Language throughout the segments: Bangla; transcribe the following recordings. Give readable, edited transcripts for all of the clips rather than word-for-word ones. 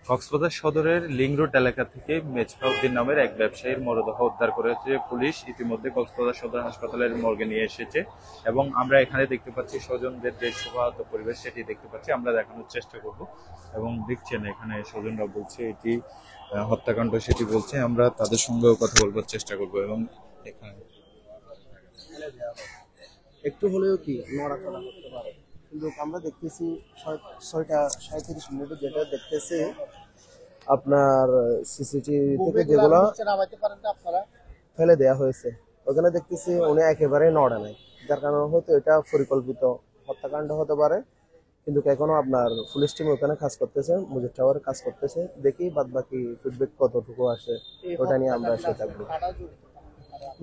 কক্সবাজার সদরের লিং রোড এলাকা থেকে মেজবাউদ্দিন নামের এক ব্যবসায়ীর মরদেহ উদ্ধার করেছে পুলিশ। ইতিমধ্যে কক্সবাজার সদর হাসপাতালের মর্গে নিয়ে এসেছে এবং আমরা এখানে দেখতে পাচ্ছি স্বজনদের যে শোকাহত পরিবেশ সেটি দেখতে পাচ্ছি। আমরা দেখানোর চেষ্টা করব এবং দেখছেন এখানে স্বজনরা বলছে এটি হত্যাকাণ্ড, সেটি বলছে। আমরা তাদের সঙ্গেও কথা বলবার চেষ্টা করব এবং এখানে একটু হলেও কি নড়াচড়া করতে পারে, কিন্তু আমরা দেখতেছি 6:37 যেটা দেখতেছি আপনার সিসিটিভি থেকে যেগুলো ফেলে দেয়া হয়েছে, ওখানে দেখতেছি উনি একেবারে নড়ে নাই, যার কারণে হয়তো এটা পরিকল্পিত হত্যাকাণ্ড হতে পারে। কিন্তু এখনো আপনার পুলিশ টিম ওখানে কাজ করতেছে, মুজিব টাওয়ারে কাজ করতেছে। দেখি বাদ বাকি ফিডব্যাক কতটুকু আসে ওটা নিয়ে আমরা এসে থাকবো।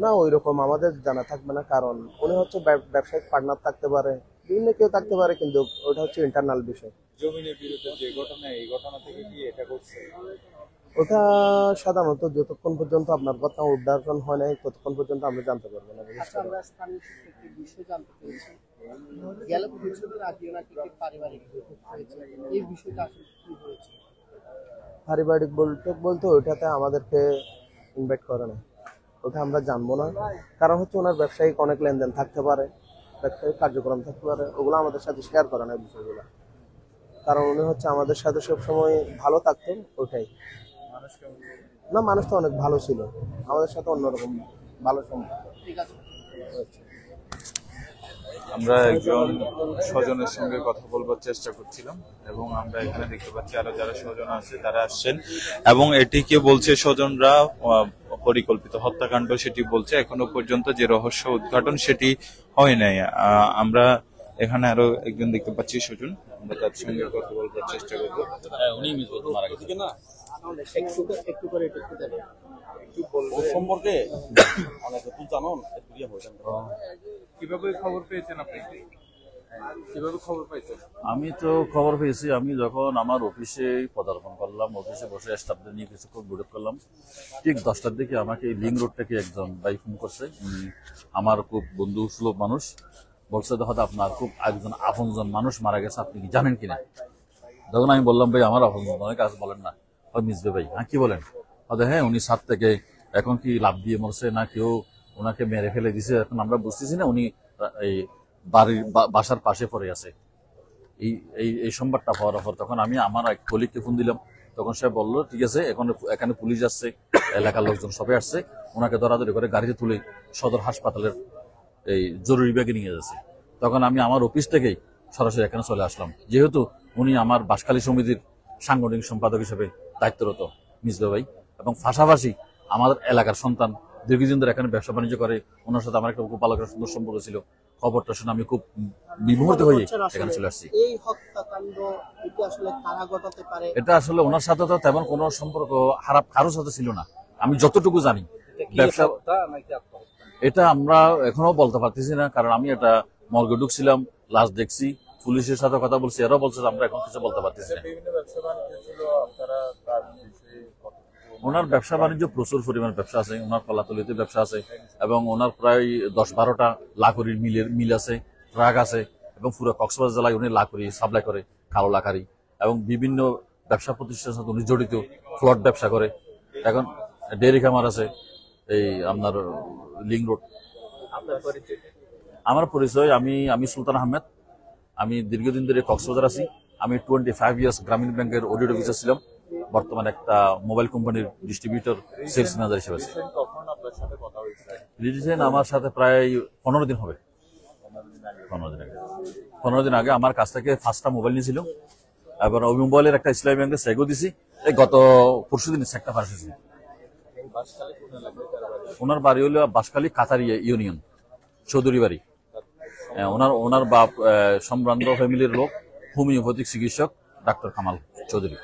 না, ওই রকম আমাদের জানা থাকবে না, কারণ উনি হচ্ছে ব্যবসায়িক পার্টনার থাকতে পারে, বিভিন্ন কেউ থাকতে পারে, কিন্তু ওটা হচ্ছে ইন্টারনাল বিষয়। জমিনের বিরুদ্ধে যে ঘটনা, এই ঘটনা থেকে কি এটা করছে? ওটা সাধারণত যতক্ষণ পর্যন্ত আপনার কথা উদ্ধারণ হয় নাই ততক্ষণ পর্যন্ত আমরা জানতে পারবো না। পারিবারিক বলতে বলতে ওইটাতে আমাদেরকে ইনভাইট করে না, ওটা আমরা জানবো না। কারণ হচ্ছে ওনার ব্যবসায়িক অনেক লেনদেন থাকতে পারে, ব্যবসায়িক কার্যক্রম থাকতে পারে, ওগুলো আমাদের সাথে শেয়ার করে না বিষয়গুলো। কারণ উনি হচ্ছে আমাদের সাথে সবসময় ভালো থাকতেন, ওটাই। না, মানুষ তো অনেক ভালো ছিল, আমাদের সাথে অন্যরকম ভালো সম্পর্ক। আমরা একজন স্বজনের সঙ্গে কথা বলবার চেষ্টা করছিলাম এবং আমরা এখানে দেখতে পাচ্ছি আরো যারা স্বজন আছে তারা আসছেন এবং এটিকে বলছে স্বজনরা পরিকল্পিত হত্যাকাণ্ড, সেটি বলছে। এখনো পর্যন্ত যে রহস্য উদ্ঘাটন সেটি হয় নাই। আমরা এখানে আরো একজন দেখতে পাচ্ছি স্বজন, আমরা তার সঙ্গে কথা বলবার চেষ্টা করবো। উনি মারা গেছে না, একটু করে সম্পর্কে অনেক জানো। কিভাবে খবর পেয়েছেন আপনি? কিভাবে খবর পাইছেন? আমি তো খবর পেয়েছি, আমি যখন আমার অফিসে পদার্পণ করলাম, অফিসে বসে স্টাফদের নিয়ে কিছুক্ষণ বৈঠক করলাম, ঠিক 10টার দিকে আমাকে লিং রোড থেকে একজন ভাই ফোন করছে। আমার খুব বন্ধু সুলভ মানুষ, বলছে হয়তো আপনার খুব একজন আপনজন মানুষ মারা গেছে, আপনি কি জানেন কিনা? তখন আমি বললাম ভাই আমার আপনজন অনেক কাজ বলেন না। মিসবে ভাই, হ্যাঁ কি বলেন? হ্যাঁ, উনি ছাদ থেকে এখন কি লাভ দিয়ে মরছে না কেউ ওনাকে মেরে ফেলে দিছে, এখন আমরা বুঝতেছি না। উনি এই বাড়ির বাসার পাশে পড়ে আছে। এই এই সংবাদটা পাওয়ার পর তখন আমি আমার এক কলিগকে ফোন দিলাম। তখন সে বললো ঠিক আছে, এখন এখানে পুলিশ আসছে, এলাকার লোকজন সবাই আসছে, ওনাকে দরাদরি করে গাড়িতে তুলে সদর হাসপাতালের এই জরুরি বিভাগে নিয়ে যাচ্ছে। তখন আমি আমার অফিস থেকেই সরাসরি এখানে চলে আসলাম, যেহেতু উনি আমার বাঁশখালী সমিতির সাংগঠনিক সম্পাদক হিসেবে দায়িত্বরত মিসবা ভাই, এবং পাশাপাশি আমাদের এলাকার সন্তান, দীর্ঘদিন ধরে এখানে ব্যবসা বাণিজ্য করে। ওনার সাথে আমার একটা খুব ভালো সুন্দর সম্পর্ক ছিল। খবরটা শুনে আমি খুব বিমোহিত হয়ে এখানে চলে আসছি। এই হত্যাকাণ্ড এটা আসলে কারা ঘটাতে পারে? এটা আসলে ওনার সাথে তো তেমন কোনো সম্পর্ক খারাপ কারোর সাথে ছিল না, আমি যতটুকু জানি। ব্যবসা এটা আমরা এখনো বলতে পারতেছি না, কারণ আমি এটা মর্গে ঢুকছিলাম, লাশ দেখছি, পুলিশের সাথে কথা বলছি, এরাও বলছে আমরা এখন কিছু বলতে পারতেছি না। ওনার ব্যবসা বাণিজ্য প্রচুর পরিমাণ ব্যবসা আছে, ওনার কলাতলিতে ব্যবসা আছে এবং ওনার প্রায় 10-12টা লাকড়ির মিল আছে, ট্রাক আছে, এবং পুরো কক্সবাজার জেলায় উনি লাকড়ি সাপ্লাই করে, কালো লাকড়ি, এবং বিভিন্ন ব্যবসা প্রতিষ্ঠানের সাথে উনি জড়িত, ফ্লট ব্যবসা করে। এখন ডেয়ারি খামার আছে এই আপনার লিং রোড। আমার পরিচয়, আমি সুলতান আহমেদ। আমি দীর্ঘদিন ধরে কক্সবাজার আছি। আমি 25 ইয়ার্স গ্রামীণ ব্যাংকের অডিট অফিসার ছিলাম, বর্তমানে একটা মোবাইল কোম্পানির ডিস্ট্রিবিউটর সেলস ম্যানেজার হিসেবে আছি। রিলেশন আমার সাথে প্রায় 15 দিন হবে। 15 দিন আগে আমার কাছ থেকে 5টা মোবাইল নিয়েছিল, এবার ওই মোবাইলের একটা ইসলামী ব্যাংকে সেগো দিছি। এই গত পরশুদিন একটা ফাঁসেছি। ওনার বাড়ি হলো বাঁশখালী কাতারি ইউনিয়ন, চৌধুরী বাড়ি। ওনার বাপ সম্ভ্রান্ত ফ্যামিলির লোক, হোমিওপ্যাথিক চিকিৎসক ডাক্তার কামাল চৌধুরী।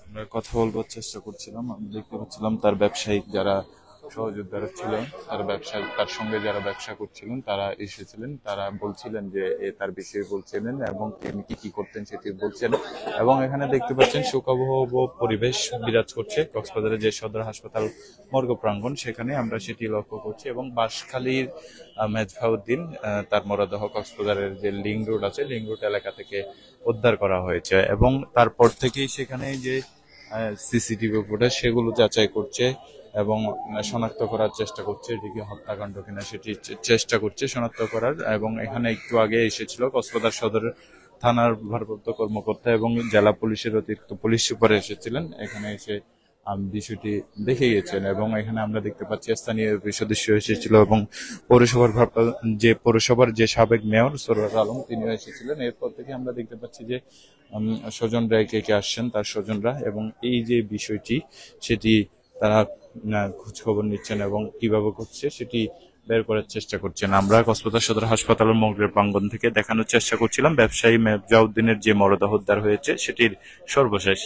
আমরা কথা বলবার চেষ্টা করছিলাম, আমি দেখতে পাচ্ছিলাম তার ব্যবসায়িক যারা সহযোদ্ধারা ছিলেন, তার সঙ্গে যারা ব্যবসা করছিলেন তারা এসেছিলেন। তারা বলছিলেন যে তার বিষয়ে বলছিলেন এবং তিনি কি কি করতেন সেটি বলছেন। এবং এখানে দেখতে পাচ্ছেন শোকাবহ পরিবেশ বিরাজ করছে কক্সবাজারের যে সদর হাসপাতাল মর্গ প্রাঙ্গণ, সেখানে আমরা সেটি লক্ষ্য করছি। এবং বাঁশখালীর মেজবাউদ্দিন তার মরদেহ কক্সবাজারের যে লিং রোড আছে, লিং রোড এলাকা থেকে উদ্ধার করা হয়েছে। এবং তারপর থেকেই সেখানে যে সিসিটিভি ফুটেজ সেগুলো যাচাই করছে এবং শনাক্ত করার চেষ্টা করছে এটিকে হত্যাকাণ্ড কিনা সেটি চেষ্টা করছে শনাক্ত করার। এবং এখানে একটু আগে এসেছিল কক্সবাজার সদর থানার ভারপ্রাপ্ত কর্মকর্তা এবং জেলা পুলিশের অতিরিক্ত পুলিশ সুপার এসেছিলেন, এখানে এসে বিষয়টি দেখে গেছেন। এবং এখানে আমরা দেখতে পাচ্ছি স্থানীয় সদস্য এসেছিল এবং পৌরসভার যে সাবেক মেয়র সরওয়ার আলম তিনিও এসেছিলেন। এরপর থেকে আমরা দেখতে পাচ্ছি যে স্বজনরা একে একে আসছেন, তার স্বজনরা, এবং এই যে বিষয়টি সেটি তারা খোঁজ খবর নিচ্ছেন এবং কিভাবে করছে সেটি বের করার চেষ্টা করছেন। আমরা কক্সবাজার সদর হাসপাতালের মর্গের প্রাঙ্গণ থেকে দেখানোর চেষ্টা করছিলাম ব্যবসায়ী মেজবাউদ্দিনের যে মরদেহ উদ্ধার হয়েছে সেটির সর্বশেষ।